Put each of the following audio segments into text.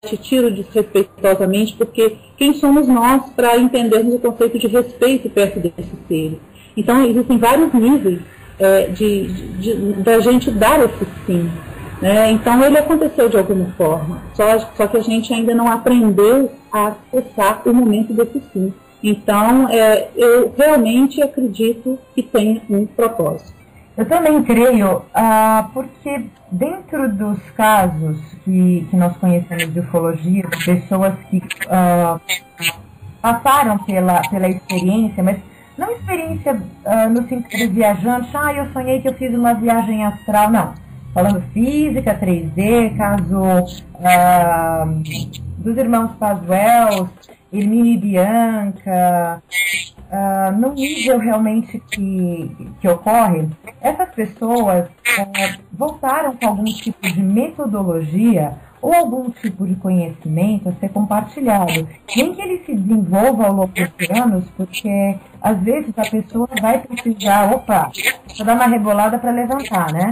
tiro desrespeitosamente, porque quem somos nós para entendermos o conceito de respeito perto desses seres? Então, existem vários níveis da gente dar esse sim. Né? Então, ele aconteceu de alguma forma, só que a gente ainda não aprendeu a acessar o momento desse sim. Então, eu realmente acredito que tem um propósito. Eu também creio, porque dentro dos casos que nós conhecemos de ufologia, de pessoas que passaram pela experiência, mas não experiência no sentido de viajante, eu sonhei que eu fiz uma viagem astral, não. Falando física, 3D, caso dos irmãos Pazuello, Hermínio e Bianca, no nível realmente que ocorre, essas pessoas voltaram com algum tipo de metodologia ou algum tipo de conhecimento a ser compartilhado. Nem que ele se desenvolva ao longo dos anos, porque às vezes a pessoa vai precisar, vou dar uma rebolada para levantar, né?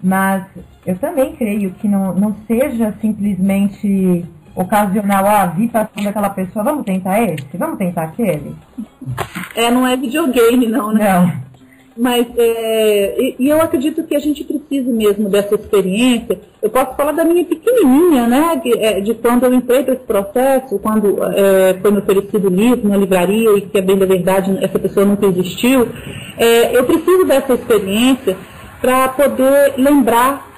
Mas eu também creio que não seja simplesmente ocasional, vi passando aquela pessoa, vamos tentar esse, vamos tentar aquele. Não é videogame não, né? Não. Mas, e eu acredito que a gente precisa mesmo dessa experiência. Eu posso falar da minha pequenininha, né, de quando eu entrei para esse processo, quando foi me oferecido o livro na livraria e que, a bem da verdade, essa pessoa nunca existiu. Eu preciso dessa experiência para poder lembrar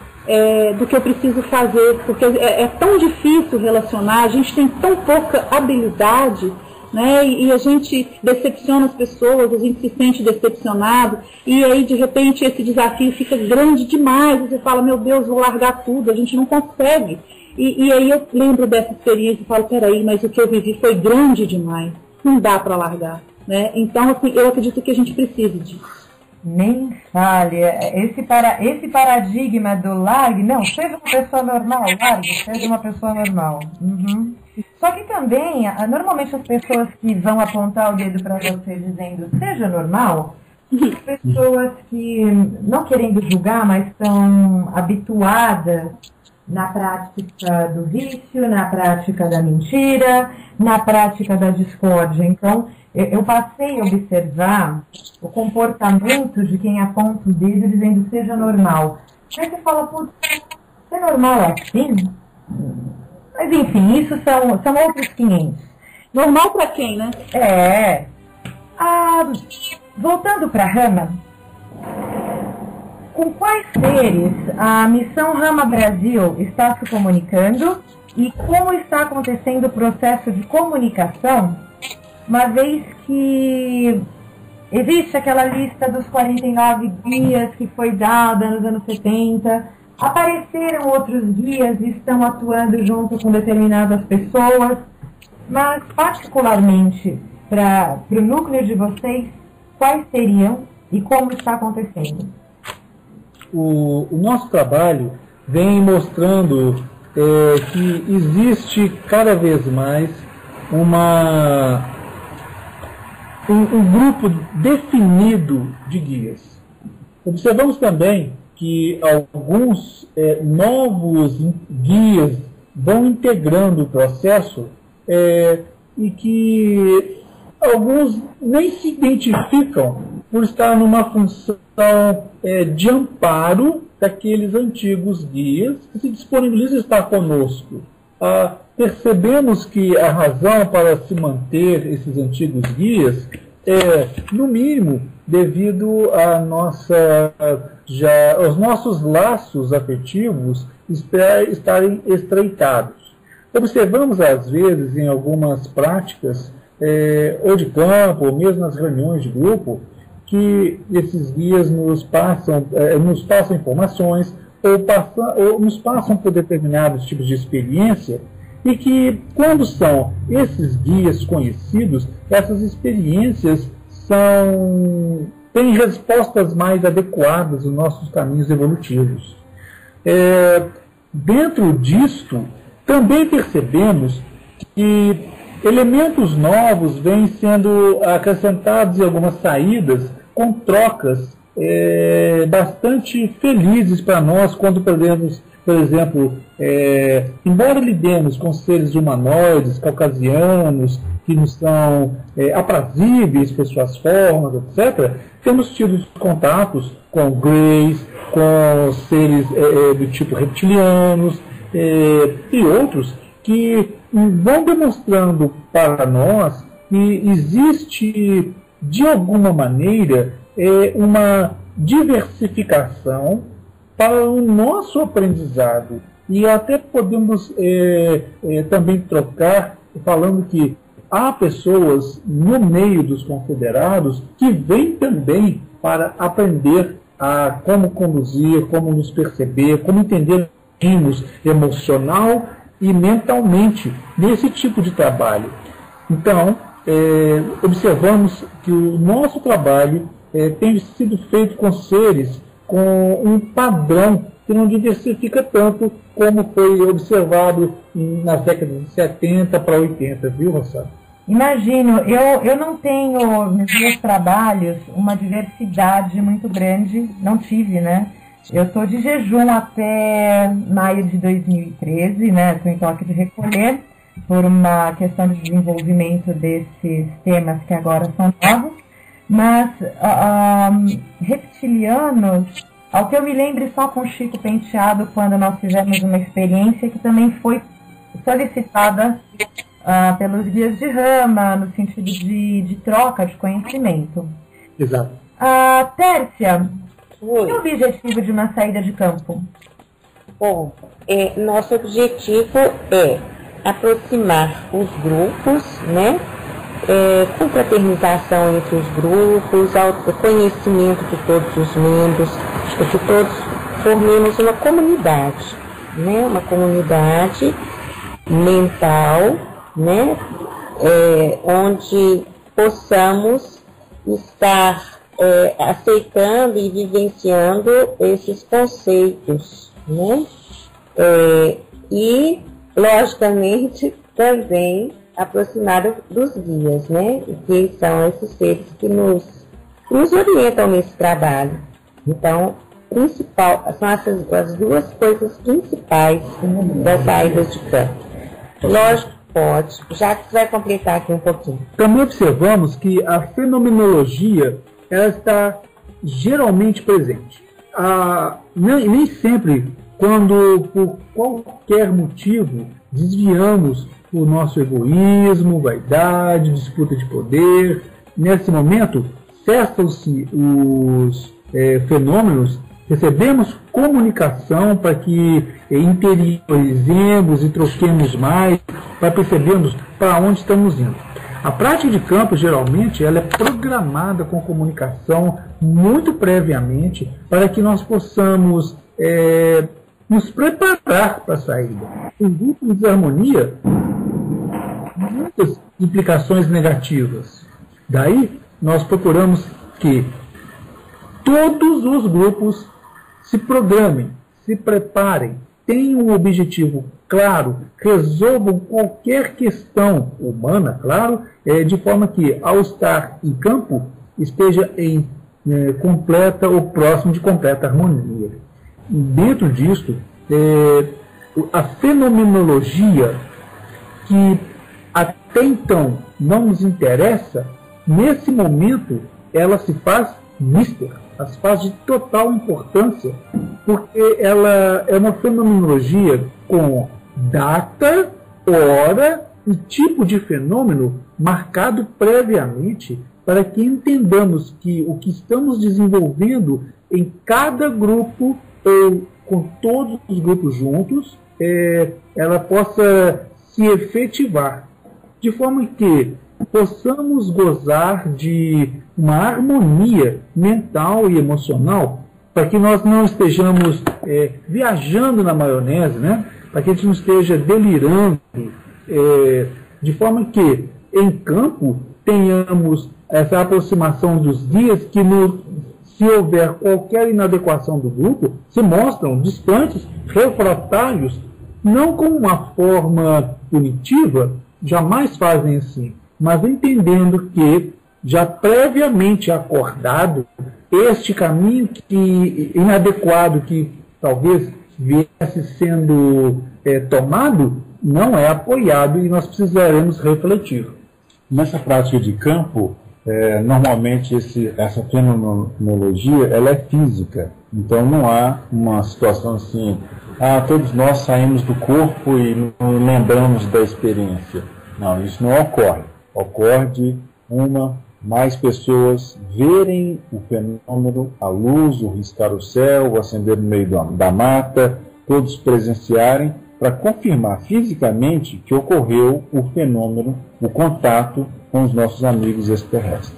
do que eu preciso fazer, porque é tão difícil relacionar, a gente tem tão pouca habilidade, né, e a gente decepciona as pessoas, a gente se sente decepcionado, e aí de repente esse desafio fica grande demais, você fala, meu Deus, vou largar tudo, a gente não consegue. E aí eu lembro dessa experiência e falo, peraí, mas o que eu vivi foi grande demais, não dá para largar. Né? Então, assim, eu acredito que a gente precisa disso. Nem fale, esse paradigma do largue, não, seja uma pessoa normal, largue, seja uma pessoa normal. Uhum. Só que também, normalmente as pessoas que vão apontar o dedo para você dizendo seja normal, pessoas que, não querendo julgar, mas estão habituadas na prática do vício, na prática da mentira, na prática da discórdia. Então, eu passei a observar o comportamento de quem aponta o dedo dizendo seja normal. Aí você fala, putz, é normal assim? Mas enfim, isso são outros 500. Normal para quem, né? Voltando para a Rama, com quais seres a Missão Rama Brasil está se comunicando e como está acontecendo o processo de comunicação, uma vez que existe aquela lista dos 49 guias que foi dada nos anos 70, apareceram outros guias e estão atuando junto com determinadas pessoas, mas particularmente para o núcleo de vocês, quais seriam e como está acontecendo? O nosso trabalho vem mostrando que existe cada vez mais um grupo definido de guias. Observamos também que alguns novos guias vão integrando o processo e que alguns nem se identificam por estar numa função de amparo daqueles antigos guias que se disponibilizam a estar conosco. Percebemos que a razão para se manter esses antigos guias é, no mínimo, devido aos nossos laços afetivos estarem estreitados. Observamos, às vezes, em algumas práticas, ou de campo, ou mesmo nas reuniões de grupo, que esses guias nos passam informações, ou nos passam por determinados tipos de experiência, e que, quando são esses guias conhecidos, essas experiências têm respostas mais adequadas aos nossos caminhos evolutivos. Dentro disto, também percebemos que elementos novos vêm sendo acrescentados em algumas saídas com trocas bastante felizes para nós quando podemos por exemplo, embora lidemos com seres humanoides, caucasianos, que nos são aprazíveis por suas formas, etc., temos tido contatos com greys, com seres do tipo reptilianos e outros que vão demonstrando para nós que existe, de alguma maneira, uma diversificação para o nosso aprendizado. E até podemos também trocar, falando que há pessoas no meio dos confederados que vêm também para aprender a como conduzir, como nos perceber, como entender emocional e mentalmente nesse tipo de trabalho. Então, observamos que o nosso trabalho tem sido feito com seres com um padrão que não diversifica tanto como foi observado nas décadas de 70 para 80, viu, Rossana? Imagino, eu não tenho nos meus trabalhos uma diversidade muito grande, não tive, né? Eu estou de jejum até maio de 2013, né? Estou em toque de recolher por uma questão de desenvolvimento desses temas que agora são novos. Mas reptilianos, ao que eu me lembro só com Chico Penteado, quando nós fizemos uma experiência que também foi solicitada pelos guias de rama, no sentido de troca de conhecimento. Exato. Tércia, qual é o objetivo de uma saída de campo? Bom, nosso objetivo é aproximar os grupos, né? Confraternização entre os grupos, conhecimento de todos os membros, que todos formemos uma comunidade, né? Uma comunidade mental, né? Onde possamos estar aceitando e vivenciando esses conceitos, né? E, logicamente, também aproximado dos guias, né? Que são esses seres que nos orientam nesse trabalho. Então, são as duas coisas principais das saídas de campo. Lógico, pode, já que você vai completar aqui um pouquinho. Também observamos que a fenomenologia ela está geralmente presente. Nem sempre, quando por qualquer motivo desviamos o nosso egoísmo, vaidade, disputa de poder. Nesse momento, cessam-se os fenômenos, recebemos comunicação para que interiorizemos e troquemos mais, para percebermos para onde estamos indo. A prática de campo, geralmente, ela é programada com comunicação muito previamente para que nós possamos nos preparar para a saída. Em grupo de desarmonia, muitas implicações negativas. Daí, nós procuramos que todos os grupos se programem, se preparem, tenham um objetivo claro, resolvam qualquer questão humana, claro, de forma que, ao estar em campo, esteja em completa ou próximo de completa harmonia. Dentro disto, a fenomenologia, que até então não nos interessa, nesse momento ela se faz mística, ela se faz de total importância, porque ela é uma fenomenologia com data, hora e tipo de fenômeno marcado previamente para que entendamos que o que estamos desenvolvendo em cada grupo ou com todos os grupos juntos, ela possa se efetivar, de forma que possamos gozar de uma harmonia mental e emocional, para que nós não estejamos viajando na maionese, né? Para que a gente não esteja delirando, de forma que em campo tenhamos essa aproximação dos guias que, se houver qualquer inadequação do grupo, se mostram distantes, refratários, não como uma forma punitiva, jamais fazem assim, mas entendendo que, já previamente acordado, este caminho inadequado que talvez viesse sendo tomado, não é apoiado e nós precisaremos refletir. Nessa prática de campo, normalmente essa fenomenologia ela é física, então não há uma situação assim, todos nós saímos do corpo e não lembramos da experiência. Não, isso não ocorre. Ocorre de mais pessoas verem o fenômeno, a luz, o riscar o céu, o acender no meio da mata, todos presenciarem para confirmar fisicamente que ocorreu o fenômeno, o contato com os nossos amigos extraterrestres.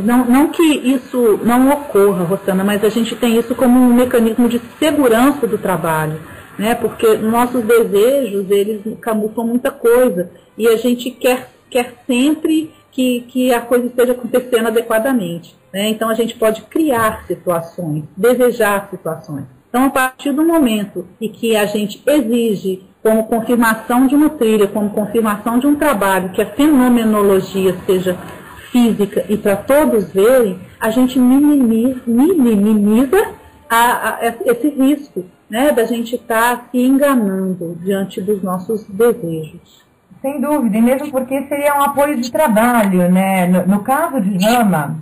Não que isso não ocorra, Rosana, mas a gente tem isso como um mecanismo de segurança do trabalho, né? Porque nossos desejos, eles camuflam muita coisa e a gente quer sempre que a coisa esteja acontecendo adequadamente, né? Então a gente pode criar situações, desejar situações. Então, a partir do momento em que a gente exige como confirmação de uma trilha, como confirmação de um trabalho, que a fenomenologia seja física e para todos verem, a gente minimiza esse risco, né, da gente estar se enganando diante dos nossos desejos. Sem dúvida, e mesmo porque seria um apoio de trabalho, né? No caso de Rama,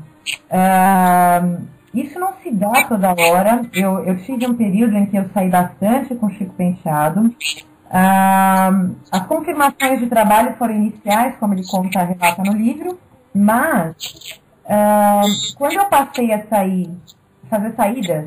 isso não se dá toda hora. Eu tive um período em que eu saí bastante com Chico Penteado. As confirmações de trabalho foram iniciais, como ele relata no livro, mas quando eu passei a fazer saídas,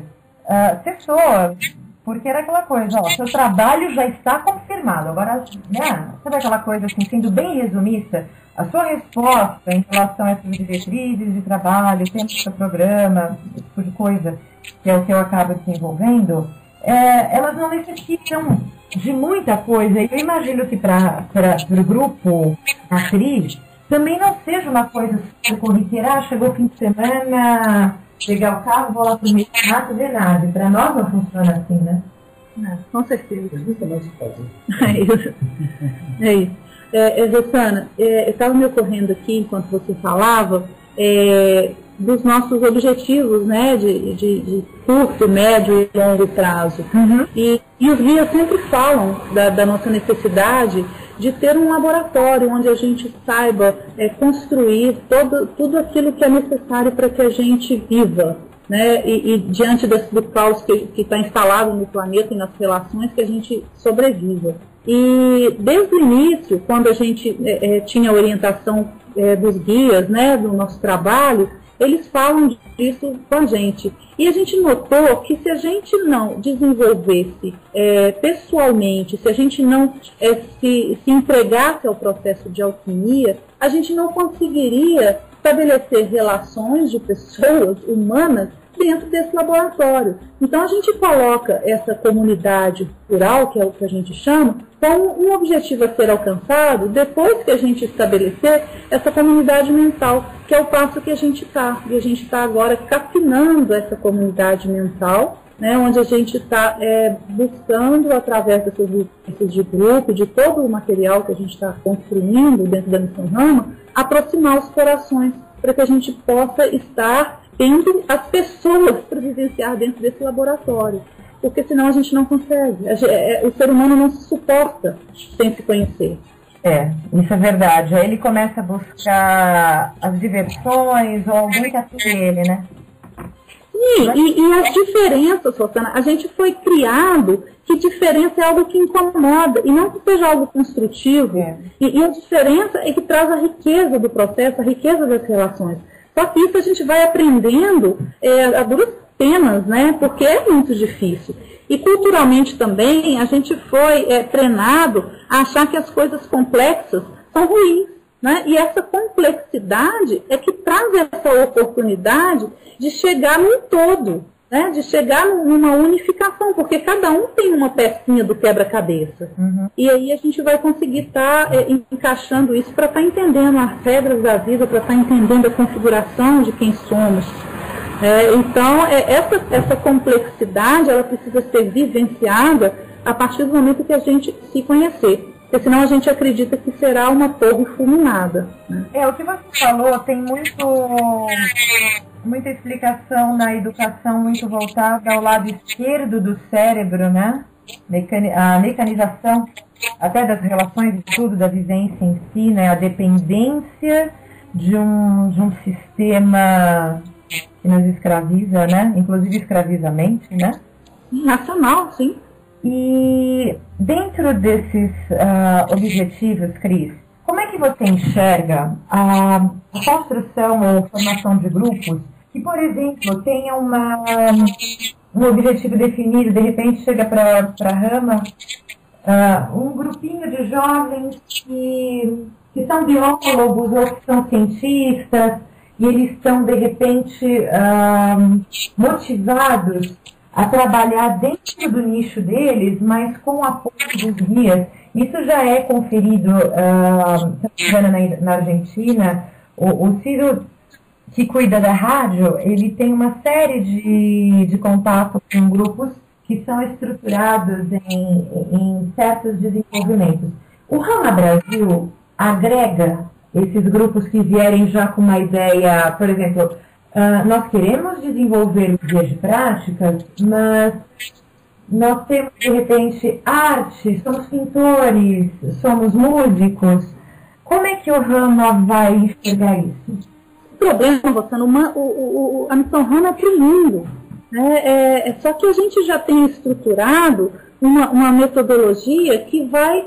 cessou. Porque era aquela coisa, seu trabalho já está confirmado. Agora, né, sabe aquela coisa assim, sendo bem resumista, a sua resposta em relação a essas diretrizes de trabalho, tempo do seu programa, esse tipo de coisa, que é o que eu acabo desenvolvendo, elas não necessitam de muita coisa. Eu imagino que para o grupo atriz, também não seja uma coisa corriqueira, chegou o fim de semana, pegar o carro, vou lá para o meio do mato, ver nada. Para nós não funciona assim, né? Com certeza. É isso. Rosana, estava me ocorrendo aqui, enquanto você falava, dos nossos objetivos, né, de curto, médio e longo prazo. Uhum. E os guias sempre falam da nossa necessidade de ter um laboratório onde a gente saiba construir tudo aquilo que é necessário para que a gente viva, né? E diante do caos que está instalado no planeta e nas relações, que a gente sobreviva. E desde o início, quando a gente tinha a orientação dos guias, né, do nosso trabalho, eles falam disso com a gente. E a gente notou que se a gente não desenvolvesse pessoalmente, se a gente não se entregasse ao processo de alquimia, a gente não conseguiria estabelecer relações de pessoas humanas dentro desse laboratório. Então a gente coloca essa comunidade rural, que é o que a gente chama, como um objetivo a ser alcançado depois que a gente estabelecer essa comunidade mental, que é o passo que a gente está. E a gente está agora cafinando essa comunidade mental, né, onde a gente está buscando, através dessas vivências de grupo, de todo o material que a gente está construindo dentro da Missão Rama, aproximar os corações, para que a gente possa estar tendo as pessoas para vivenciar dentro desse laboratório. Porque senão a gente não consegue. O ser humano não se suporta sem se conhecer. Isso é verdade. Aí ele começa a buscar as diversões ou alguém que atende ele, né? E as diferenças, Rosana, a gente foi criado que diferença é algo que incomoda e não que seja algo construtivo. E a diferença é que traz a riqueza do processo, a riqueza das relações. Só que isso a gente vai aprendendo a duras penas, né? Porque é muito difícil. E culturalmente também a gente foi treinado a achar que as coisas complexas são ruins, né? E essa complexidade é que traz essa oportunidade de chegar num todo, né? De chegar numa unificação, porque cada um tem uma pecinha do quebra-cabeça. Uhum. E aí a gente vai conseguir estar encaixando isso para estar entendendo as regras da vida, para estar entendendo a configuração de quem somos. Então, essa complexidade, ela precisa ser vivenciada a partir do momento que a gente se conhecer. porque senão a gente acredita que será uma torre fulminada, né? O que você falou tem muita explicação na educação muito voltada ao lado esquerdo do cérebro, né? A mecanização até das relações de tudo, da vivência em si, né? A dependência de um sistema que nos escraviza, né? Inclusive escravizamente, né? Racional, sim. E dentro desses objetivos, Cris, como é que você enxerga a construção ou formação de grupos que, por exemplo, tenham um objetivo definido, de repente chega para a Rama um grupinho de jovens que são biólogos ou que são cientistas, e eles estão, de repente, motivados a trabalhar dentro do nicho deles, mas com o apoio dos guias. Isso já é conferido na Argentina. O Ciro, que cuida da rádio, ele tem uma série de contatos com grupos que são estruturados em certos desenvolvimentos. O Rama Brasil agrega esses grupos que vierem já com uma ideia, por exemplo, nós queremos desenvolver o guia de práticas, mas nós temos, de repente, arte, somos pintores, somos músicos. Como é que o Rama vai enxergar isso? O problema, Rossana, a missão Rama é tremendo, né? Só que a gente já tem estruturado uma metodologia que vai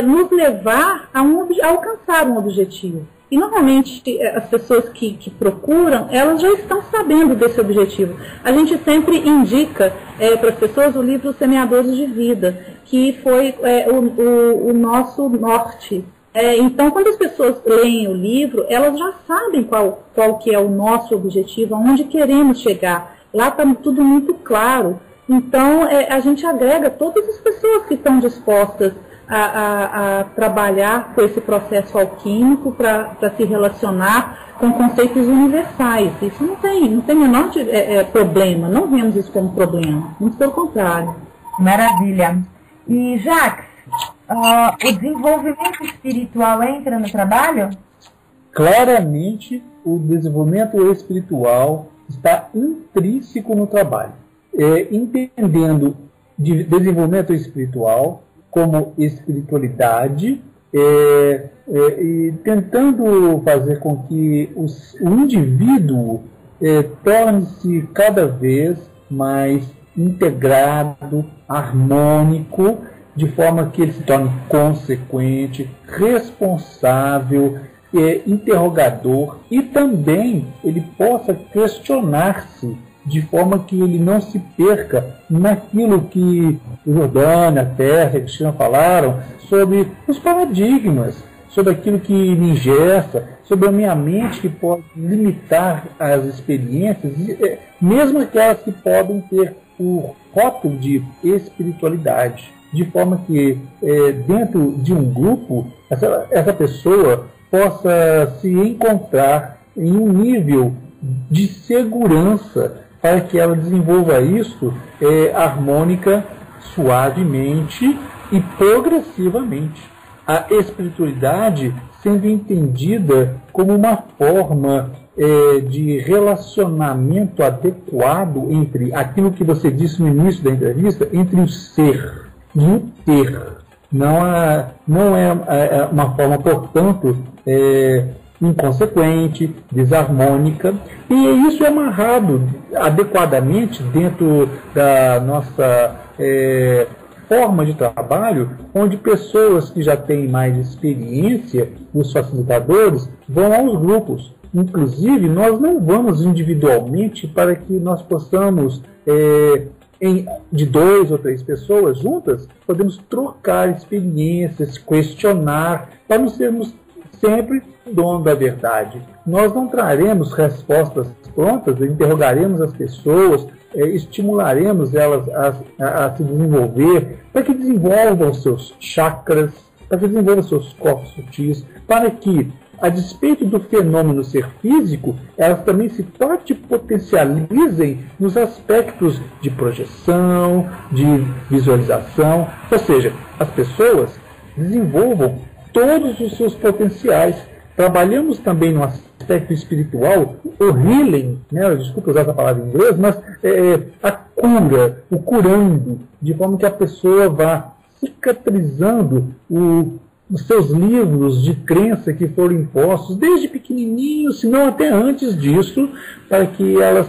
nos levar a alcançar um objetivo. E, normalmente, as pessoas que procuram, elas já estão sabendo desse objetivo. A gente sempre indica para as pessoas o livro Semeadores de Vida, que foi o nosso norte. Então, quando as pessoas leem o livro, elas já sabem qual que é o nosso objetivo, aonde queremos chegar. Lá está tudo muito claro. Então, a gente agrega todas as pessoas que estão dispostas a trabalhar com esse processo alquímico para se relacionar com conceitos universais. Isso não tem menor problema, não vemos isso como problema, muito pelo contrário. Maravilha. E, Jacques, o desenvolvimento espiritual entra no trabalho? Claramente, o desenvolvimento espiritual está intrínseco no trabalho. Entendendo de desenvolvimento espiritual como espiritualidade, e tentando fazer com que o indivíduo torne-se cada vez mais integrado, harmônico, de forma que ele se torne consequente, responsável, interrogador, e também ele possa questionar-se, de forma que ele não se perca naquilo que o Jordânia, a Terra e a Cristina falaram sobre os paradigmas, sobre aquilo que me ingessa, sobre a minha mente que pode limitar as experiências, mesmo aquelas que podem ter o rótulo de espiritualidade, de forma que dentro de um grupo essa pessoa possa se encontrar em um nível de segurança para que ela desenvolva isso harmônica, suavemente e progressivamente. A espiritualidade sendo entendida como uma forma de relacionamento adequado entre aquilo que você disse no início da entrevista, entre o ser e o ter. Não é uma forma, portanto, inconsequente, desarmônica, e isso é amarrado adequadamente dentro da nossa forma de trabalho, onde pessoas que já têm mais experiência, os facilitadores, vão aos grupos. Inclusive, nós não vamos individualmente para que nós possamos, de 2 ou 3 pessoas juntas, podemos trocar experiências, questionar, para não sermos sempre dono da verdade. Nós não traremos respostas prontas, interrogaremos as pessoas, estimularemos elas a se desenvolver, para que desenvolvam seus chakras, para que desenvolvam seus corpos sutis, para que, a despeito do fenômeno ser físico, elas também se potencializem nos aspectos de projeção, de visualização. Ou seja, as pessoas desenvolvam todos os seus potenciais. Trabalhamos também no aspecto espiritual, o healing, né, desculpa usar essa palavra em inglês, mas a cura, o curando, de forma que a pessoa vá cicatrizando os seus livros de crença que foram impostos, desde pequenininho, se não até antes disso, para que elas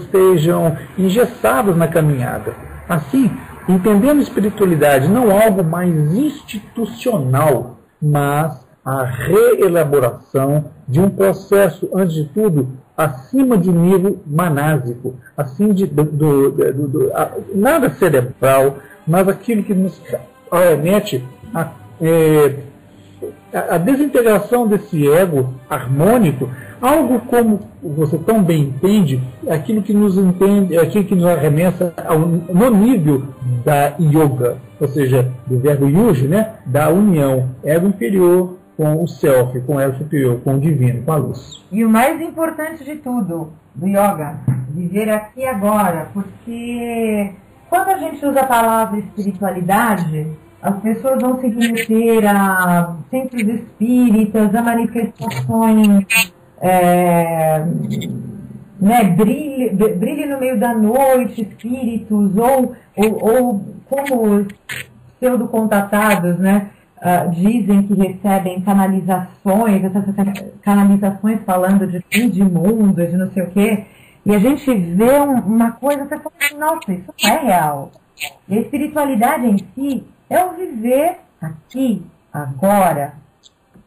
estejam engessadas na caminhada. Assim, entendendo a espiritualidade não algo mais institucional, mas a reelaboração de um processo, antes de tudo, acima de nível manásico, assim nada cerebral, mas aquilo que nos remete a desintegração desse ego harmônico, algo como você tão bem entende, aquilo que nos arremessa no nível da yoga, ou seja, do verbo yuji, né, da união ego inferior com o self, com o ego superior, com o divino, com a luz. E o mais importante de tudo do yoga, viver aqui e agora, porque quando a gente usa a palavra espiritualidade, as pessoas vão se remeter a centros espíritas, a manifestações, brilhe no meio da noite, espíritos, ou como pseudo-contatados, né, dizem que recebem canalizações, essas canalizações falando de fim de mundo, de não sei o quê, e a gente vê uma coisa, você fala assim, nossa, isso não é real. E a espiritualidade em si é o viver aqui, agora.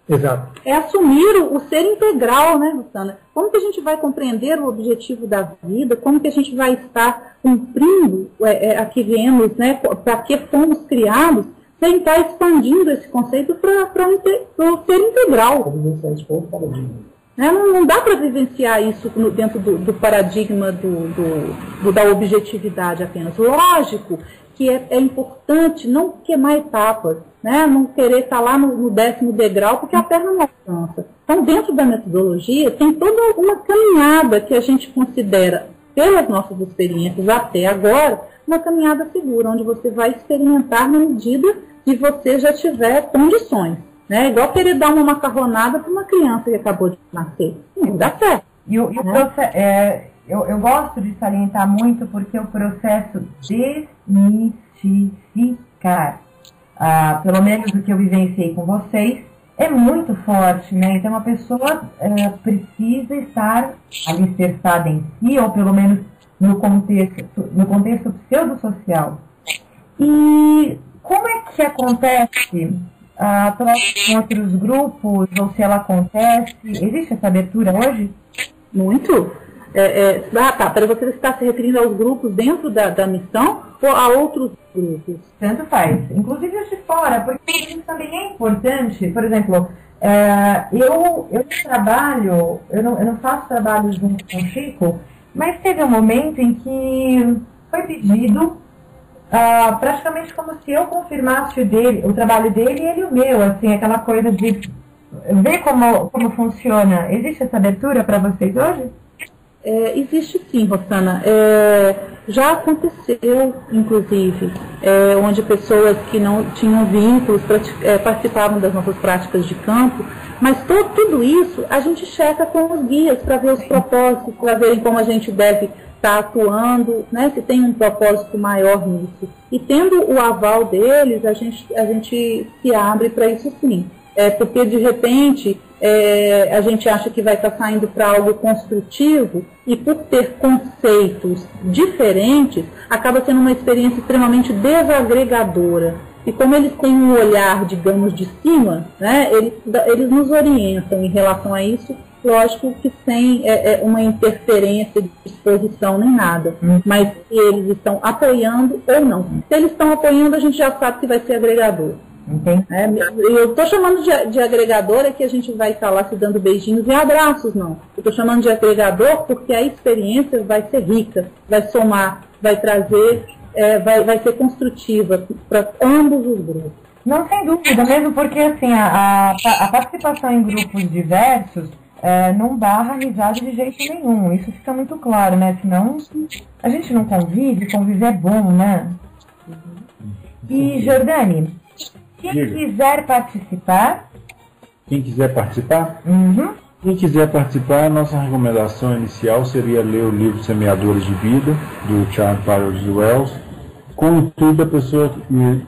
Exato. É assumir o ser integral, né, Rosana? Como que a gente vai compreender o objetivo da vida? Como que a gente vai estar cumprindo a que viemos, né? Para que fomos criados? Sem estar expandindo esse conceito para o ser integral. Não dá para vivenciar isso dentro do paradigma da objetividade apenas. Lógico que é importante não queimar etapas, né? Não querer estar lá no 10º degrau, porque a perna não alcança. Então, dentro da metodologia, tem toda uma caminhada que a gente considera, pelas nossas experiências até agora, uma caminhada segura, onde você vai experimentar na medida que você já tiver condições. Né? Igual querer dar uma macarronada para uma criança que acabou de nascer. Não dá certo. Eu gosto de salientar muito porque o processo desmistificar, pelo menos o que eu vivenciei com vocês, é muito forte, né? Então a pessoa precisa estar alicerçada em si, ou pelo menos no contexto pseudo-social. E como é que acontece com outros grupos, ou se ela acontece? Existe essa abertura hoje? Muito. Para você está se referindo aos grupos dentro da missão ou a outros grupos? Tanto faz. Inclusive os de fora, porque isso também é importante. Por exemplo, eu trabalho, eu não faço trabalho junto com o Chico, mas teve um momento em que foi pedido praticamente como se eu confirmasse o trabalho dele e ele o meu, assim, aquela coisa de ver como funciona. Existe essa abertura para vocês hoje? Existe sim, Rosana. Já aconteceu, inclusive, onde pessoas que não tinham vínculos participavam das nossas práticas de campo, mas tudo isso a gente checa com os guias para ver os propósitos, para verem como a gente deve estar atuando, né, se tem um propósito maior nisso. E tendo o aval deles, a gente se abre para isso sim. Porque de repente a gente acha que vai estar saindo para algo construtivo e por ter conceitos diferentes, acaba sendo uma experiência extremamente desagregadora. E como eles têm um olhar, digamos, de cima, né, eles nos orientam em relação a isso, lógico que sem uma interferência de disposição nem nada, mas se eles estão apoiando ou não. Se eles estão apoiando, a gente já sabe que vai ser agregador. Eu estou chamando de agregador, é que a gente vai estar lá se dando beijinhos e abraços, não. Eu estou chamando de agregador porque a experiência vai ser rica, vai somar, vai trazer, vai ser construtiva para ambos os grupos. Não, sem dúvida, mesmo porque assim, a participação em grupos diversos não barra amizade de jeito nenhum, isso fica muito claro, né? Senão a gente não conviver é bom, né? E Jordane, Quem quiser participar... Quem quiser participar? Uhum. Quem quiser participar, a nossa recomendação inicial seria ler o livro Semeadores de Vida, do Charles Parris Wells. Contudo, a pessoa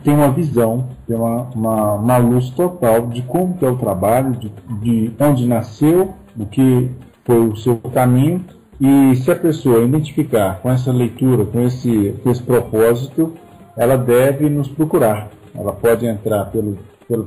tem uma visão, tem uma luz total de como que é o trabalho, de onde nasceu, do que foi o seu caminho. E se a pessoa identificar com essa leitura, com esse propósito, ela deve nos procurar. Ela pode entrar pelo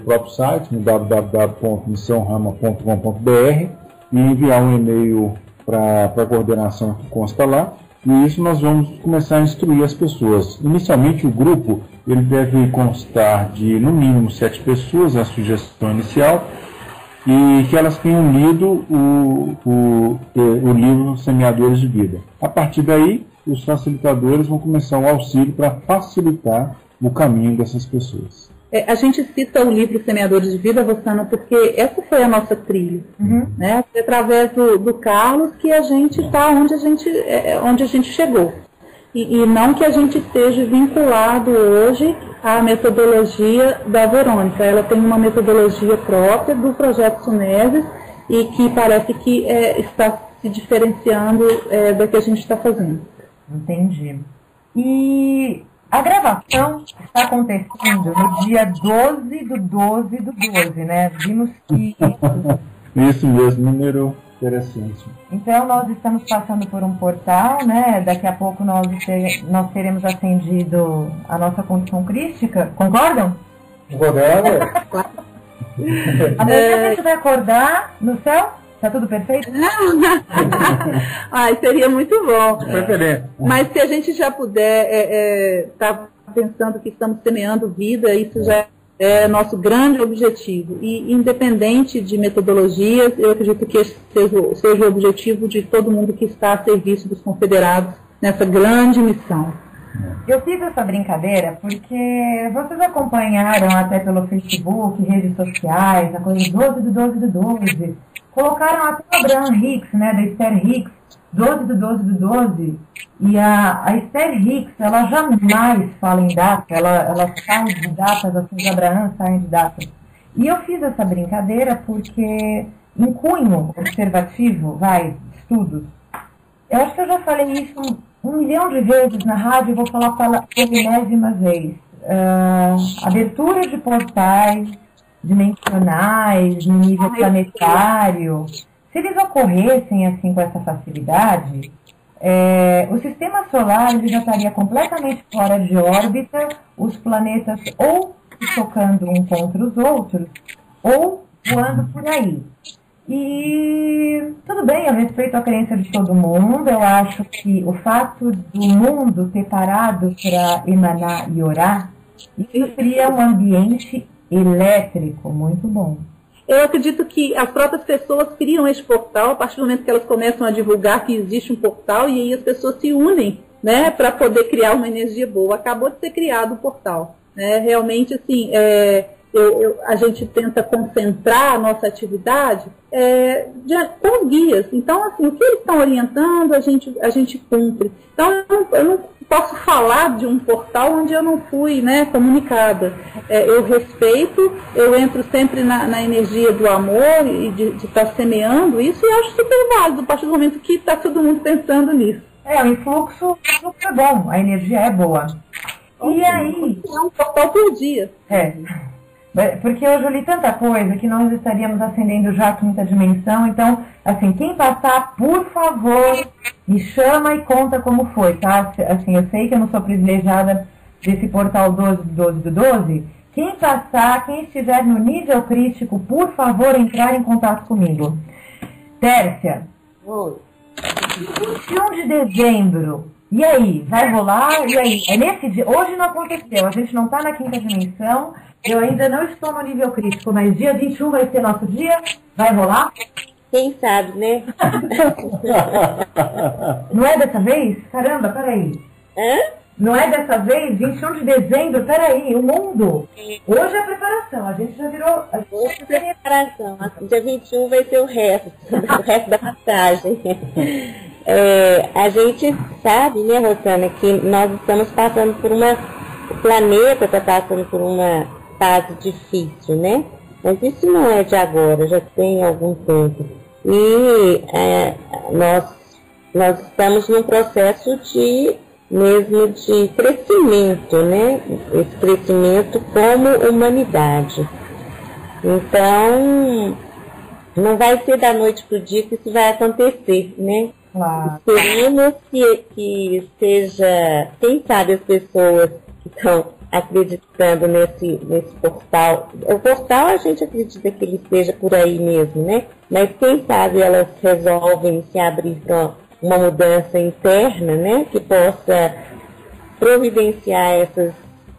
próprio site, no www.missãorama.com.br, e enviar um e-mail para a coordenação que consta lá. E isso nós vamos começar a instruir as pessoas. Inicialmente, o grupo ele deve constar de, no mínimo, 7 pessoas, a sugestão inicial, e que elas tenham lido o livro Semeadores de Vida. A partir daí, os facilitadores vão começar o auxílio para facilitar o caminho dessas pessoas. A gente cita o livro Semeadores de Vida, Rosana, porque essa foi a nossa trilha. Né? Foi através do Carlos que a gente está onde a gente chegou. E não que a gente esteja vinculado hoje à metodologia da Verônica. Ela tem uma metodologia própria do Projeto Suneses e que parece que está se diferenciando da que a gente está fazendo. Entendi. E a gravação está acontecendo no dia 12/12/12, né? Vimos que... Isso mesmo, número interessante. Então, nós estamos passando por um portal, né? Daqui a pouco nós teremos acendido a nossa condição crística. Concordam? Concordamos. Amanhã a gente vai acordar no céu? Tá tudo perfeito? Ai, seria muito bom. Preferência. Mas se a gente já puder estar pensando que estamos semeando vida, isso já é nosso grande objetivo. E independente de metodologias, eu acredito que esse seja o objetivo de todo mundo que está a serviço dos confederados nessa grande missão. Eu fiz essa brincadeira porque vocês acompanharam até pelo Facebook, redes sociais, a coisa 12/12/12. Colocaram até o Abraham Hicks, né, da Esther Hicks, 12/12/12. E a Esther Hicks, ela jamais fala em data, ela sai de datas, assim, de Abraham saem de datas. E eu fiz essa brincadeira porque, em cunho observativo, estudos, eu acho que eu já falei isso 1 milhão de vezes na rádio, eu vou falar pela enésima vez. Abertura de portais dimensionais, no nível planetário, se eles ocorressem assim com essa facilidade, o sistema solar ele já estaria completamente fora de órbita, os planetas ou chocando um contra os outros, ou voando por aí. E tudo bem, eu respeito a crença de todo mundo, eu acho que o fato do mundo ter parado para emanar e orar, isso cria um ambiente elétrico, muito bom. Eu acredito que as próprias pessoas criam esse portal a partir do momento que elas começam a divulgar que existe um portal e aí as pessoas se unem, né, para poder criar uma energia boa. Acabou de ser criado o portal. Né? Realmente, assim, a gente tenta concentrar a nossa atividade com os guias. Então, assim, o que eles estão orientando, a gente cumpre. Então, eu não posso falar de um portal onde eu não fui, né, comunicada. Eu respeito, eu entro sempre na energia do amor e de estar semeando isso e acho super válido a partir do momento que está todo mundo pensando nisso. O influxo é bom, a energia é boa. E aí... É um portal por dia. Porque hoje eu li tanta coisa que nós estaríamos acendendo já a 5ª dimensão. Então, assim, quem passar, por favor, me chama e conta como foi, tá? Assim, eu sei que eu não sou privilegiada desse portal 12/12/12. Quem passar, quem estiver no nível crítico, por favor, entrar em contato comigo. Tércia. 21 de dezembro. E aí? Vai rolar? E aí? É nesse dia? Hoje não aconteceu. A gente não está na 5ª dimensão. Eu ainda não estou no nível crítico, mas dia 21 vai ser nosso dia? Vai rolar? Quem sabe, né? Não é dessa vez? Caramba, peraí. Não é dessa vez? 21 de dezembro, peraí, o mundo. Hoje é a preparação, a gente já virou... Hoje é a preparação. Dia 21 vai ser o resto da passagem. A gente sabe, né, Rosana, que nós estamos passando por o planeta está passando por uma fase difícil, né? Mas isso não é de agora, já tem algum tempo. E nós estamos num processo mesmo de crescimento, né? Esse crescimento como humanidade. Então, não vai ser da noite para o dia que isso vai acontecer, né? Claro. Esperamos que seja, quem sabe as pessoas que estão acreditando nesse portal. O portal a gente acredita que ele esteja por aí mesmo, né? Mas quem sabe elas resolvem se abrir para uma mudança interna, né? Que possa providenciar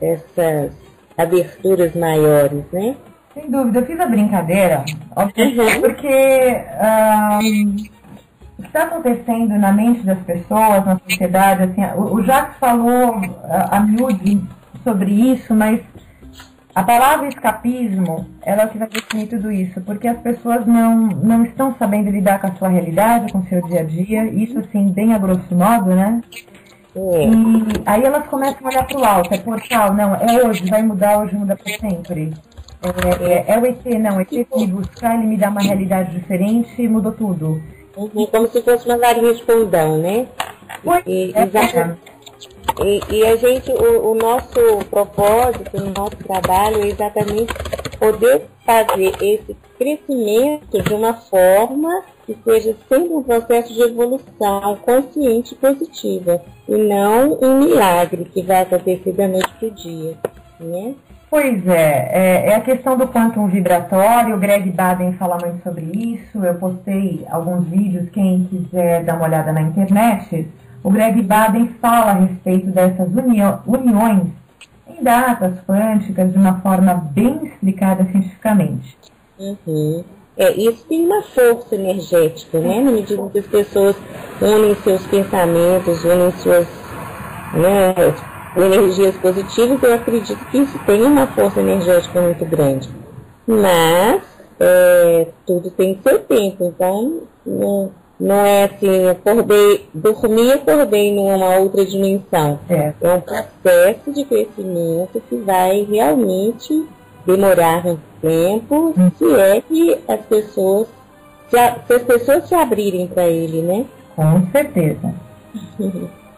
essas aberturas maiores, né? Sem dúvida, eu fiz a brincadeira, obviamente, porque o que está acontecendo na mente das pessoas, na sociedade, assim, o Jacques falou a miúde sobre isso, mas a palavra escapismo, ela é o que vai definir tudo isso, porque as pessoas não estão sabendo lidar com a sua realidade, com o seu dia a dia, isso assim, bem a grosso modo, né? E aí elas começam a olhar para o alto, é portal, não, é hoje, vai mudar, hoje muda para sempre. É o ET, não, o ET que me buscar, ele me dá uma realidade diferente e mudou tudo. Como se fosse uma varinha de condão, né? Exatamente. E a gente, o nosso propósito, o nosso trabalho é exatamente poder fazer esse crescimento de uma forma que seja sempre um processo de evolução consciente e positiva, e não um milagre que vai acontecer da noite para o dia, né? Pois é a questão do quantum vibratório, o Greg Baden fala muito sobre isso, eu postei alguns vídeos, quem quiser dar uma olhada na internet, o Greg Baden fala a respeito dessas uniões em datas quânticas de uma forma bem explicada cientificamente. Isso tem uma força energética, né? Na medida que as pessoas unem seus pensamentos, unem suas energias positivas, eu acredito que isso tem uma força energética muito grande. Mas tudo tem seu tempo, então não é assim, acordei numa outra dimensão. É um processo de crescimento que vai realmente demorar um tempo, se é que as pessoas se abrirem para ele, né? Com certeza.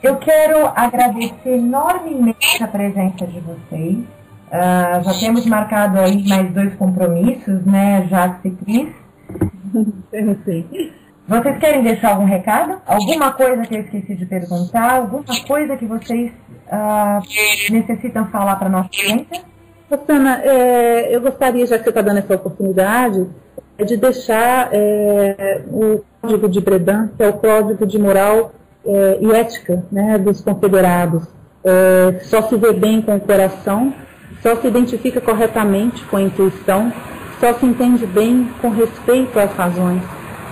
Eu quero agradecer enormemente a presença de vocês. Já temos marcado aí mais 2 compromissos, né, Jacques e Cris? Sim. Vocês querem deixar algum recado? Alguma coisa que eu esqueci de perguntar? Alguma coisa que vocês necessitam falar para a nossa audiência? Rosana, eu gostaria, já que você está dando essa oportunidade, de deixar o Código de Bredan, que é o Código de Moral e Ética, né, dos Confederados. Só se vê bem com o coração, só se identifica corretamente com a intuição, só se entende bem com respeito às razões,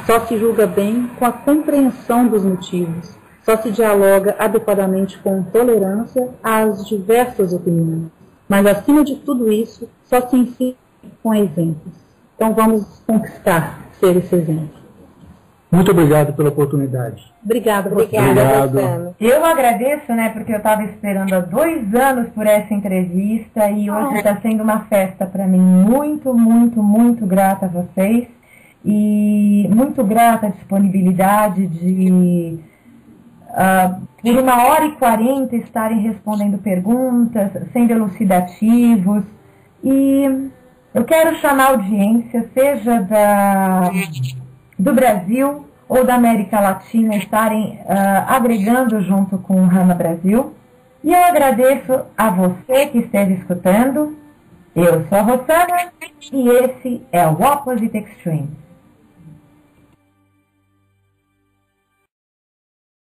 só se julga bem com a compreensão dos motivos, só se dialoga adequadamente com tolerância às diversas opiniões. Mas, acima de tudo isso, só se ensina com exemplos. Então, vamos conquistar ser esse exemplo. Muito obrigado pela oportunidade. Obrigada, Obrigada. Eu agradeço, né, porque eu estava esperando há 2 anos por essa entrevista e hoje está sendo uma festa para mim. Muito, muito, muito grata a vocês e muito grata a disponibilidade de... por 1h40 estarem respondendo perguntas, sendo elucidativos. E eu quero chamar a audiência, seja do Brasil ou da América Latina, estarem agregando junto com o Rama Brasil. E eu agradeço a você que esteve escutando. Eu sou a Rosana e esse é o Opposite Extreme.